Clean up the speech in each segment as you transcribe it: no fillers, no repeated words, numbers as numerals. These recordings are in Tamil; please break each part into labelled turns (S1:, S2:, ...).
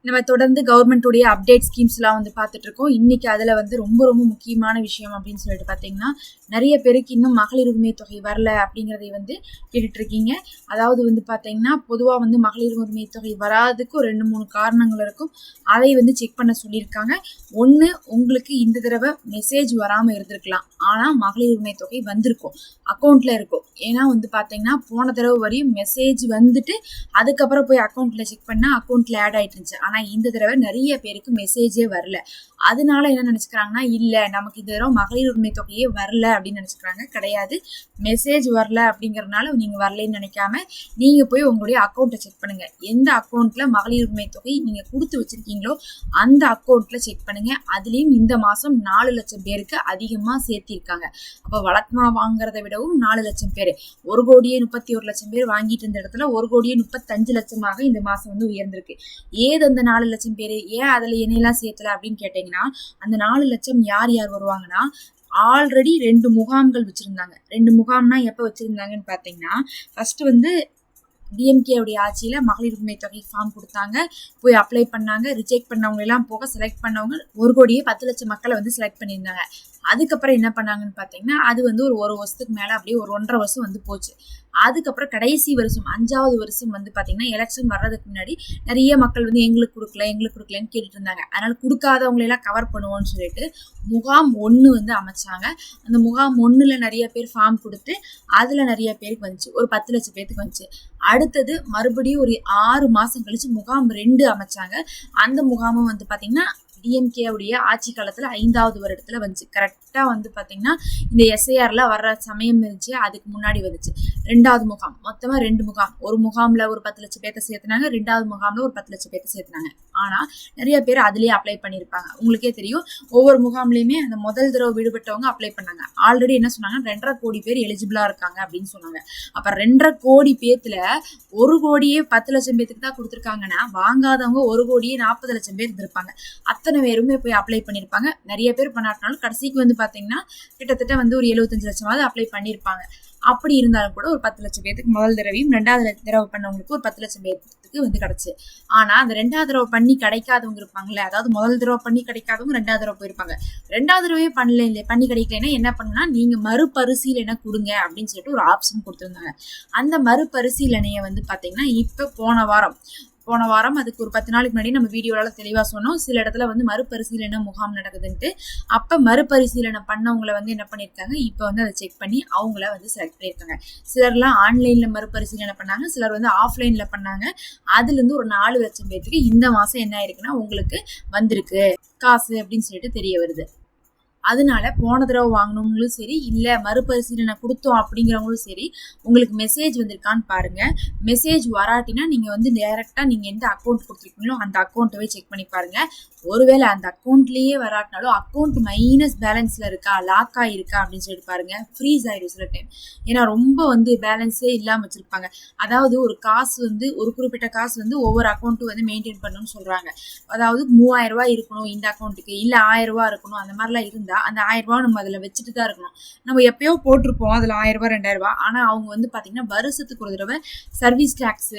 S1: நம்ம தொடர்ந்து கவர்மெண்ட்டுடைய அப்டேட் ஸ்கீம்ஸ்லாம் பார்த்துட்டு இருக்கோம். இன்னைக்கு அதில் ரொம்ப ரொம்ப முக்கியமான விஷயம் அப்படின்னு சொல்லிட்டு பார்த்தீங்கன்னா, நிறைய பேருக்கு இன்னும் மகளிர் உரிமை தொகை வரல அப்படிங்கிறதை கேட்டுட்டு இருக்கீங்க. அதாவது பார்த்தீங்கன்னா, பொதுவாக மகளிர் உரிமை தொகை வராதுக்கு ஒரு 2-3 காரணங்கள் இருக்கும். அதை செக் பண்ண சொல்லியிருக்காங்க. ஒன்று, உங்களுக்கு இந்த தடவை மெசேஜ் வராமல் இருந்திருக்கலாம், ஆனால் மகளிர் உரிமை தொகை வந்திருக்கும், அக்கௌண்ட்டில் இருக்கும். ஏன்னா பார்த்தீங்கன்னா, போன தடவை வரையும் மெசேஜ் வந்துட்டு அதுக்கப்புறம் போய் அக்கௌண்ட்டில் செக் பண்ணால் அக்கௌண்ட்டில் ஆட் ஆகிட்டு இருந்துச்சு. ஆனால் இந்த தடவை நிறைய பேருக்கு மெசேஜே வரல. அதனால என்ன நினைச்சுக்கிறாங்கன்னா, இல்லை நமக்கு இந்த தடவை மகளிர் உரிமை தொகையே வரல அப்படின்னு நினைச்சுக்கிறாங்க. கிடையாது, மெசேஜ் வரல அப்படிங்கறதுனால நீங்க வரலன்னு நினைக்காம நீங்க போய் உங்களுடைய அக்கௌண்ட்டை செக் பண்ணுங்க. எந்த அக்கௌண்ட்ல மகளிர் உரிமை தொகை நீங்க கொடுத்து வச்சிருக்கீங்களோ அந்த அக்கௌண்ட்ல செக் பண்ணுங்க. அதுலயும் இந்த மாசம் 4 லட்சம் பேருக்கு அதிகமா சேர்த்திருக்காங்க. அப்ப வழக்கமா வாங்குறதை விடவும் 4 லட்சம் பேர், 1,31,00,000 பேர் வாங்கிட்டு இருந்த இடத்துல 1,35,00,000 இந்த மாசம் உயர்ந்திருக்கு. ஏது அந்த 4 லட்சம் பேர், ஏன் அதுல என்னெல்லாம் சேர்த்தல அப்படின்னு கேட்டீங்கன்னா, அந்த 4 லட்சம் யார் யார் வருவாங்கன்னா, ஆல்ரெடி 2 முகாம்கள் வச்சிருந்தாங்க. 2 முகாம்னா எப்ப வச்சிருந்தாங்கன்னு பாத்தீங்கன்னா, ஃபர்ஸ்ட் டிஎம்கே உடைய ஆட்சியில மகளிர் உரிமை தொகை ஃபார்ம் கொடுத்தாங்க, போய் அப்ளை பண்ணாங்க. ரிஜெக்ட் பண்ணவங்க எல்லாம் போக செலக்ட் பண்ணவங்க 1,10,00,000 மக்களை செலக்ட் பண்ணியிருந்தாங்க. அதுக்கப்புறம் என்ன பண்ணாங்கன்னு பார்த்தீங்கன்னா, அது ஒரு வருஷத்துக்கு மேலே அப்படியே ஒரு 1.5 வருஷம் போச்சு. அதுக்கப்புறம் கடைசி வருஷம் 5வது வருஷம் பார்த்தீங்கன்னா, எலெக்ஷன் வர்றதுக்கு முன்னாடி நிறைய மக்கள் எங்களுக்கு கொடுக்கலன்னு கேட்டுட்டு இருந்தாங்க. அதனால கொடுக்காதவங்களெல்லாம் கவர் பண்ணுவோம்னு சொல்லிட்டு முகாம் 1 அமைச்சாங்க. அந்த முகாம் 1ல நிறைய பேர் ஃபார்ம் கொடுத்து அதுல நிறைய பேருக்கு வந்துச்சு, ஒரு 10 லட்சம் பேருக்கு வந்துச்சு. அடுத்தது மறுபடியும் ஒரு 6 மாசம் கழிச்சு முகாம் 2 அமைச்சாங்க. அந்த முகாமும் பார்த்தீங்கன்னா டிஎம்கே உடைய ஆட்சி காலத்துல 5வது வருடத்துல வந்துச்சு. கரெக்டா பாத்தீங்கன்னா இந்த எஸ்ஐஆர்ல வர்ற சமயம் இருந்துச்சு, அதுக்கு முன்னாடி வந்துச்சு 2வது முகாம். மொத்தமா 2 முகாம், ஒரு முகாம்ல ஒரு 10 லட்சம் பேர்த்த சேர்த்துனாங்க, 2வது முகாம்ல ஒரு 10 லட்சம் பேர்த்த சேர்த்துனாங்க. ஆனா நிறைய பேர் அதுலயே அப்ளை பண்ணிருப்பாங்க. உங்களுக்கே தெரியும், ஒவ்வொரு முகாம்லயுமே அந்த முதல் தடவை விடுபட்டவங்க அப்ளை பண்ணாங்க. ஆல்ரெடி என்ன சொன்னாங்க, 2.5 கோடி பேர் எலிஜிபிளா இருக்காங்க அப்படின்னு சொன்னாங்க. அப்ப 2.5 கோடி பேத்துல 1 கோடியே 10 லட்சம் பேருக்கு தான் கொடுத்துருக்காங்கன்னா, வாங்காதவங்க 1 கோடியே 40 லட்சம் பேர் இருந்திருப்பாங்க. அத்தனை பேருமே போய் அப்ளை பண்ணிருப்பாங்க. நிறைய பேர் பண்ணாட்டினாலும் கடைசிக்கு பாத்தீங்கன்னா கிட்டத்தட்ட ஒரு 75 லட்சமாவது அப்ளை பண்ணிருப்பாங்க. அப்படி இருந்தாலும் கூட ஒரு 10 லட்சம் பேருக்கு முதல் தடவையும் 2வது தடவை பண்ணவங்களுக்கு ஒரு 10 லட்சம் பேருக்கு கிடைச்சு. ஆனா அந்த 2வது தடவை பண்ணி கிடைக்காதவங்க இருப்பாங்களே, அதாவது முதல் தடவை பண்ணி கிடைக்காதவங்க 2வது தடவை போயிருப்பாங்க. 2வது தடவையே பண்ணி கிடைக்கலன்னா என்ன பண்ணுனா, நீங்க மறுபரிசீலனை கொடுங்க அப்படின்னு சொல்லிட்டு ஒரு ஆப்ஷன் கொடுத்துருந்தாங்க. அந்த மறுபரிசீலனையை பாத்தீங்கன்னா இப்ப போன வாரம் அதுக்கு ஒரு 10 நாளைக்கு முன்னாடி நம்ம வீடியோல தெளிவா சொன்னோம். சில இடத்துல மறுபரிசீலனை முகாம் நடக்குதுன்ட்டு. அப்ப மறுபரிசீலனை பண்ணவங்களை என்ன பண்ணிருக்காங்க, இப்ப அதை செக் பண்ணி அவங்கள செலக்ட் பண்ணிருக்காங்க. சிலர்லாம் ஆன்லைன்ல மறுபரிசீலனை பண்ணாங்க, சிலர் ஆஃப்லைன்ல பண்ணாங்க. அதுல இருந்து ஒரு 4 லட்சம் பேருக்கு இந்த மாசம் என்ன ஆயிருக்குன்னா உங்களுக்கு வந்திருக்கு காசு அப்படின்னு சொல்லிட்டு தெரிய வருது. அதனால போன தடவை வாங்கணுங்களும் சரி, இல்லை மறுபரிசீலனை கொடுத்தோம் அப்படிங்கிறவங்களும் சரி, உங்களுக்கு மெசேஜ் வந்திருக்கான்னு பாருங்க. மெசேஜ் வராட்டினா நீங்க டைரக்டா நீங்க எந்த அக்கௌண்ட் கொடுத்துருக்கீங்களோ அந்த அக்கௌண்ட்டவே செக் பண்ணி பாருங்க. ஒருவேளை அந்த அக்கௌண்ட்லயே வராட்டினாலும் அக்கௌண்ட் மைனஸ் பேலன்ஸ்ல இருக்கா, லாக் ஆயிருக்கா அப்படின்னு சொல்லிட்டு பாருங்க. ஃப்ரீஸ் ஆயிடும் சில டைம். ஏன்னா ரொம்ப பேலன்ஸே இல்லாம வச்சிருப்பாங்க. அதாவது ஒரு காசு ஒரு குறிப்பிட்ட காசு ஒவ்வொரு அக்கௌண்ட்டும் மெயின்டைன் பண்ணணும்னு சொல்றாங்க. அதாவது 3000 ரூபாய் இருக்கணும் இந்த அக்கௌண்ட்டுக்கு, இல்ல 1000 ரூபாய் இருக்கணும், அந்த மாதிரிலாம் இருந்தா அந்த 1000 ரூபாய் நம்ம அதுல வச்சுட்டு தான் இருக்கணும். நம்ம எப்பயோ போட்டிருப்போம் அதுல 1000 ரூபாய் 2000 ரூபாய். ஆனா அவங்க பாத்தீங்கன்னா வருஷத்துக்கு ஒரு தடவை சர்வீஸ் டாக்ஸ்,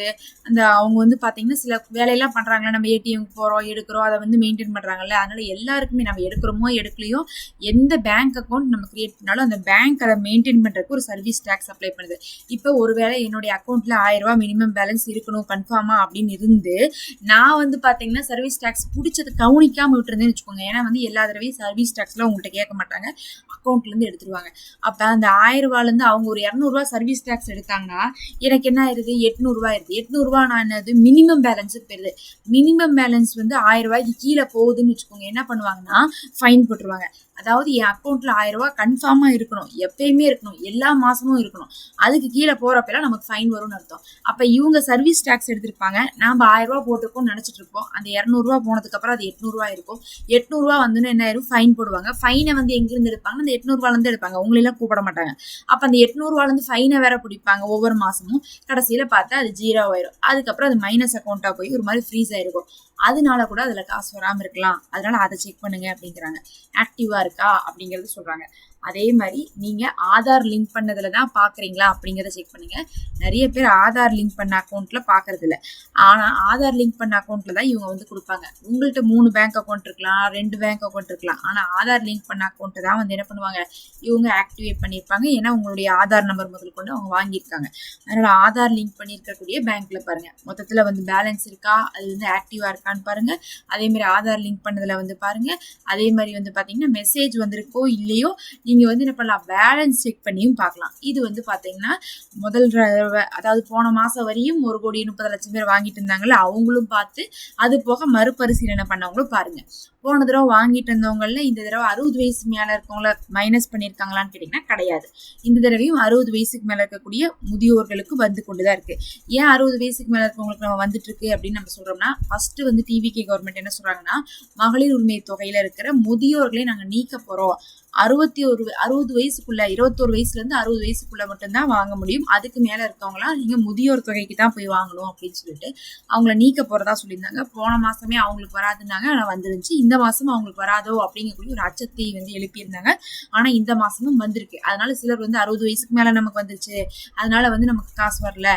S1: அந்த அவங்க பாத்தீங்கன்னா சில வேலையெல்லாம் பண்றாங்களா, நம்ம ஏடிஎம் போறோம் எடுக்கிறோம், அதை மெயின்டைன் பண்றாங்கல்ல. அதனால எல்லாருக்குமே நம்ம எடுக்கிறோமோ எடுக்கலையோ எந்த பேங்க் அக்கௌண்ட் நம்ம கிரியேட் பண்ணாலும் அந்த பேங்க் அதை மெயின்டைன் பண்றதுக்கு ஒரு சர்வீஸ் டாக்ஸ் அப்ளை பண்ணுது. இப்போ ஒருவேளை என்னுடைய அக்கௌண்ட்ல 1000 ரூபாய் மினிமம் பேலன்ஸ் இருக்கணும் கன்ஃபார்மா அப்படின்னு இருந்து நான் பாத்தீங்கன்னா சர்வீஸ் டாக்ஸ் பிடிச்சது கவனிக்காம விட்டுருந்தேன்னு வச்சுக்கோங்க. ஏன்னா எல்லா தடவையும் சர்வீஸ் டாக்ஸ்ல உங்கள்கிட்ட கேட்க மாட்டாங்க, அக்கௌண்ட்ல இருந்து எடுத்துருவாங்க. அப்ப அந்த 1000 ரூபாயில இருந்து அவங்க ஒரு 200 ரூபாய் சர்வீஸ் டாக்ஸ் எடுத்தாங்கன்னா எனக்கு என்ன ஆயிருது, 800 ரூபாய் ஆயிருது. 800 ரூபாய் நான் என்னது மினிமம் பேலன்ஸுக்கு போயிருது. மினிமம் பேலன்ஸ் 1000 ரூபாய்க்கு கீழே போகுதுன்னு வச்சுக்கோங்க, என்ன பண்ணுவாங்கன்னா ஃபைன் போட்டுருவாங்க. அதாவது என் அக்கௌண்ட்ல 1000 ரூபாய் கன்ஃபார்மா இருக்கணும், எப்பயுமே இருக்கணும், எல்லா மாசமும் இருக்கணும். அதுக்கு கீழே போறப்பெல்லாம் நமக்கு ஃபைன் வரும்னு அர்த்தம். அப்ப இவங்க சர்வீஸ் டாக்ஸ் எடுத்திருப்பாங்க, நாம 1000 ரூபாய் போட்டிருக்கோம்னு நினைச்சிட்டு இருப்போம். அந்த 200 ரூபாய் போனதுக்கு அப்புறம் அது 800 ரூபாய் இருக்கும். 800 ரூபாய் என்ன ஆயிரும், ஃபைன் போடுவாங்க. ஃபைனை எங்க இருந்து எடுப்பாங்க, அந்த 800 ரூபாயில இருந்து எடுப்பாங்க, உங்களெல்லாம் கூப்பிட மாட்டாங்க. அப்ப அந்த 800 ரூபாயில இருந்து ஃபைனை வேற பிடிப்பாங்க ஒவ்வொரு மாசமும். கடைசியில பார்த்தா அது 0 ஆயிரும். அதுக்கப்புறம் அது மைனஸ் அக்கௌண்டா போய் ஒரு மாதிரி ஃப்ரீஸ் ஆயிருக்கும். அதனால கூட அதுல காசு வராம இருக்கலாம். அதனால அதை செக் பண்ணுங்க அப்படிங்கிறாங்க. ஆக்டிவா இருக்கா அப்படிங்கறது சொல்றாங்க. அதே மாதிரி நீங்க ஆதார் லிங்க் பண்ணதுல தான் பாக்குறீங்களா அப்படிங்கறத செக் பண்ணுங்க. நிறைய பேர் ஆதார் லிங்க் பண்ண அக்கௌண்ட்ல பாக்குறது இல்ல. ஆனா ஆதார் லிங்க் பண்ண அக்கௌண்ட்ல தான் இவங்க வந்து கொடுப்பாங்க. உங்கள்ட்ட 3 பேங்க் அக்கௌண்ட் இருக்கலாம், 2 பேங்க் அக்கௌண்ட் இருக்கலாம். ஆனா ஆதார் லிங்க் பண்ண அக்கௌண்ட் தான் வந்து என்ன பண்ணுவாங்க, இவங்க ஆக்டிவேட் பண்ணியிருப்பாங்க. ஏன்னா உங்களுடைய ஆதார் நம்பர் முதல் கொண்டு அவங்க வாங்கியிருக்காங்க. அதனால ஆதார் லிங்க் பண்ணியிருக்கக்கூடிய பேங்க்ல பாருங்க, மொத்தத்துல வந்து பேலன்ஸ் இருக்கா, அது வந்து ஆக்டிவா இருக்கான்னு பாருங்க. அதே மாதிரி ஆதார் லிங்க் பண்ணதுல வந்து பாருங்க. அதே மாதிரி வந்து பாத்தீங்கன்னா மெசேஜ் வந்திருக்கோ இல்லையோ நீங்க வந்து என்ன பண்ணலாம், பேலன்ஸ் செக் பண்ணியும் பார்க்கலாம். இது வந்து பாத்தீங்கன்னா முதல் தடவை, அதாவது போன மாசம் வரையும் 1,30,00,000 பேர் வாங்கிட்டு இருந்தாங்கல்ல, அவங்களும் பார்த்து, அது போக மறுபரிசீலனை பண்ணவங்களும் பாருங்க. போன தடவை வாங்கிட்டு இருந்தவங்கள இந்த தடவை 60 வயசு மேல இருக்கவங்கள மைனஸ் பண்ணியிருக்காங்களான்னு கேட்டீங்கன்னா கிடையாது. இந்த தடவையும் 60 வயசுக்கு மேல இருக்கக்கூடிய முதியோர்களுக்கு வந்து கொண்டுதான் இருக்கு. ஏன் 60 வயசுக்கு மேல இருக்கவங்களுக்கு நம்ம வந்துட்டு இருக்கு அப்படின்னு நம்ம சொல்றோம்னா, ஃபர்ஸ்ட் வந்து டிவிகே கவர்மெண்ட் என்ன சொல்றாங்கன்னா, மகளிர் உரிமை தொகையில இருக்கிற முதியோர்களை நாங்க நீக்க போறோம். 60 வயசுக்குள்ள, 21 வயசுல இருந்து 60 வயசுக்குள்ள மட்டும்தான் வாங்க முடியும். அதுக்கு மேல இருக்கவங்களாம் நீங்க முதியோர் தொகைக்கு தான் போய் வாங்கணும் அப்படின்னு சொல்லிட்டு அவங்கள நீக்க போறதா சொல்லியிருந்தாங்க. போன மாசமே அவங்களுக்கு வராதுன்னாங்க, ஆனா வந்துருந்துச்சு. இந்த மாசமும் அவங்களுக்கு வராதோ அப்படிங்கக்கூடிய ஒரு அச்சத்தை வந்து எழுப்பியிருந்தாங்க. ஆனா இந்த மாசமும் வந்திருக்கு. அதனால சிலர் வந்து 60 வயசுக்கு மேல நமக்கு வந்துருச்சு, அதனால வந்து நமக்கு காசு வரல,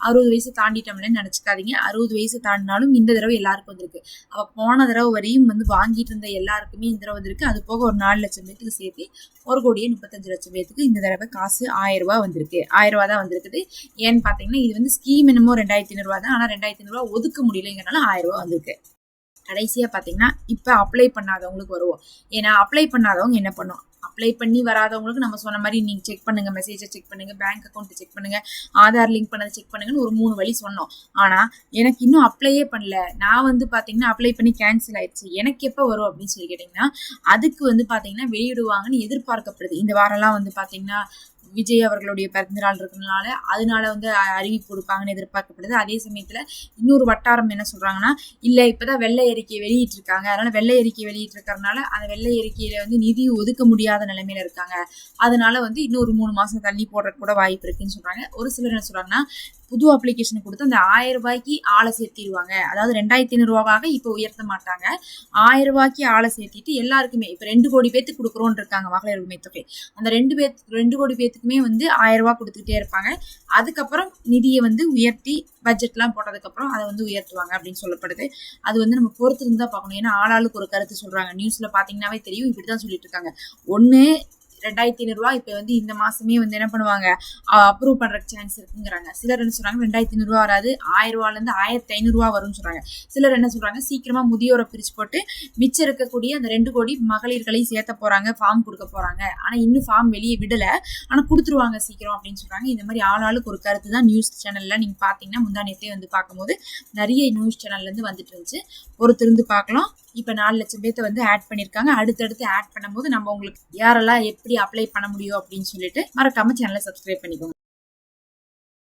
S1: 60 வயசு தாண்டிட்டோம்னு நினைச்சுக்காதீங்க. 60 வயசு தாண்டினாலும் இந்த தடவை எல்லாருக்கும் வந்திருக்கு. அப்ப போன தடவை வரையும் வந்து வாங்கிட்டு இருந்த எல்லாருக்குமே இந்த தடவை வந்திருக்கு. அது போக ஒரு 4 லட்சம் பேருக்கு சேர்த்து 1,35,00,000 பேருக்கு இந்த தடவை காசு 1000 ரூபாய் வந்திருக்கு. 1000 ரூபாய் தான் வந்திருக்குது. ஏன்னு பாத்தீங்கன்னா இது வந்து ஸ்கீம் என்னமோ 2,500 ரூபாய் தான். ஆனா 2,500 ரூபாய் ஒதுக்க முடியலைங்கிறனால 1000 ரூபாய் வந்திருக்கு. கடைசியா பாத்தீங்கன்னா இப்ப அப்ளை பண்ணாதவங்களுக்கு வருவோம். ஏன்னா அப்ளை பண்ணாதவங்க என்ன பண்ணும், அப்ளை பண்ணி வராதவங்களுக்கு நம்ம சொன்ன மாதிரி நீங்க செக் பண்ணுங்க, மெசேஜை செக் பண்ணுங்க, பேங்க் அக்கௌண்ட் செக் பண்ணுங்க, ஆதார் லிங்க் பண்ணதை செக் பண்ணுங்கன்னு ஒரு 3 வழி சொன்னோம். ஆனா எனக்கு இன்னும் அப்ளையே பண்ணல, நான் வந்து பாத்தீங்கன்னா அப்ளை பண்ணி கேன்சல் ஆயிடுச்சு, எனக்கு எப்ப வரும் அப்படின்னு சொல்லி கேட்டீங்கன்னா, அதுக்கு வந்து பாத்தீங்கன்னா வெளியிடுவாங்கன்னு எதிர்பார்க்கப்படுது. இந்த வாரம்லாம் வந்து பாத்தீங்கன்னா விஜய் அவர்களுடைய பிறந்தநாள் இருக்கிறதுனால அதனால வந்து அறிவிப்பு கொடுப்பாங்கன்னு எதிர்பார்க்கப்படுது. அதே சமயத்துல இன்னொரு வட்டாரம் என்ன சொல்றாங்கன்னா, இல்ல இப்பதான் வெள்ளை அறிக்கையை வெளியிட்டு இருக்காங்க, அதனால வெள்ளை அறிக்கை வெளியிட்டு இருக்கிறதுனால அந்த வெள்ளை அறிக்கையில வந்து நிதி ஒதுக்க முடியாத நிலைமையில இருக்காங்க, அதனால வந்து இன்னொரு 3 மாசம் தள்ளி போடுறதுக்கு கூட வாய்ப்பு இருக்குன்னு சொல்றாங்க. ஒரு சிலர் என்ன சொல்றாங்கன்னா, புது அப்ளிகேஷன் கொடுத்து அந்த 1000 ரூபாய்க்கு ஆளை சேர்த்திடுவாங்க, அதாவது 2,500 ரூபாவாக இப்ப உயர்த்த மாட்டாங்க, 1000 ரூபாய்க்கு ஆளை சேர்த்திட்டு எல்லாருக்குமே இப்ப 2 கோடி பேத்துக்கு கொடுக்குறோம் இருக்காங்க மகளிர் உரிமை தொகை, அந்த 2 கோடி பேத்துக்குமே வந்து 1000 ரூபாய் கொடுத்துட்டே இருப்பாங்க. அதுக்கப்புறம் நிதியை வந்து உயர்த்தி பட்ஜெட்லாம் போட்டதுக்கு அப்புறம் அதை வந்து உயர்த்துவாங்க அப்படின்னு சொல்லப்படுது. அது வந்து நம்ம பொறுத்து இருந்து தான் பார்க்கணும். ஏன்னா ஆளாளுக்கு ஒரு கருத்து சொல்றாங்க. நியூஸ்ல பாத்தீங்கன்னாவே தெரியும், இப்படிதான் சொல்லிட்டு இருக்காங்க. ஒண்ணு 2,500 ரூபாய் இப்ப வந்து இந்த மாசமே வந்து என்ன பண்ணுவாங்க, அப்ரூவ் பண்ற சான்ஸ் இருக்குங்கிறாங்க. சிலர் என்ன சொல்றாங்க 2,500 ரூபாய் வராது, 1000 ரூபாயில இருந்து 1,500 ரூபாய் வரும்னு சொல்றாங்க. சிலர் என்ன சொல்றாங்க, சீக்கிரமா முதியோரை பிரிச்சு போட்டு மிச்சம் இருக்கக்கூடிய அந்த 2 கோடி மகளிர்களை சேர்த்த போறாங்க, ஃபார்ம் கொடுக்க போறாங்க, ஆனா இன்னும் ஃபார்ம் வெளியே விடல, ஆனா கொடுத்துருவாங்க சீக்கிரம் அப்படின்னு சொல்றாங்க. இந்த மாதிரி ஆளாளுக்கு ஒரு கருத்து தான் நியூஸ் சேனல்ல நீங்க பாத்தீங்கன்னா முந்தா நேத்தே வந்து பார்க்கும்போது நிறைய நியூஸ் சேனல்ல இருந்து வந்துட்டு இருந்துச்சு. பொறுத்திருந்து பார்க்கலாம். இப்ப 4 லட்சம் பேர்த்த வந்து ஆட் பண்ணிருக்காங்க. அடுத்தடுத்து ஆட் பண்ணும்போது நம்ம உங்களுக்கு யாரெல்லாம் எப்படி அப்ளை பண்ண முடியும் அப்படின்னு சொல்லிட்டு மறக்காம சேனலை சப்ஸ்கிரைப் பண்ணிக்கோங்க.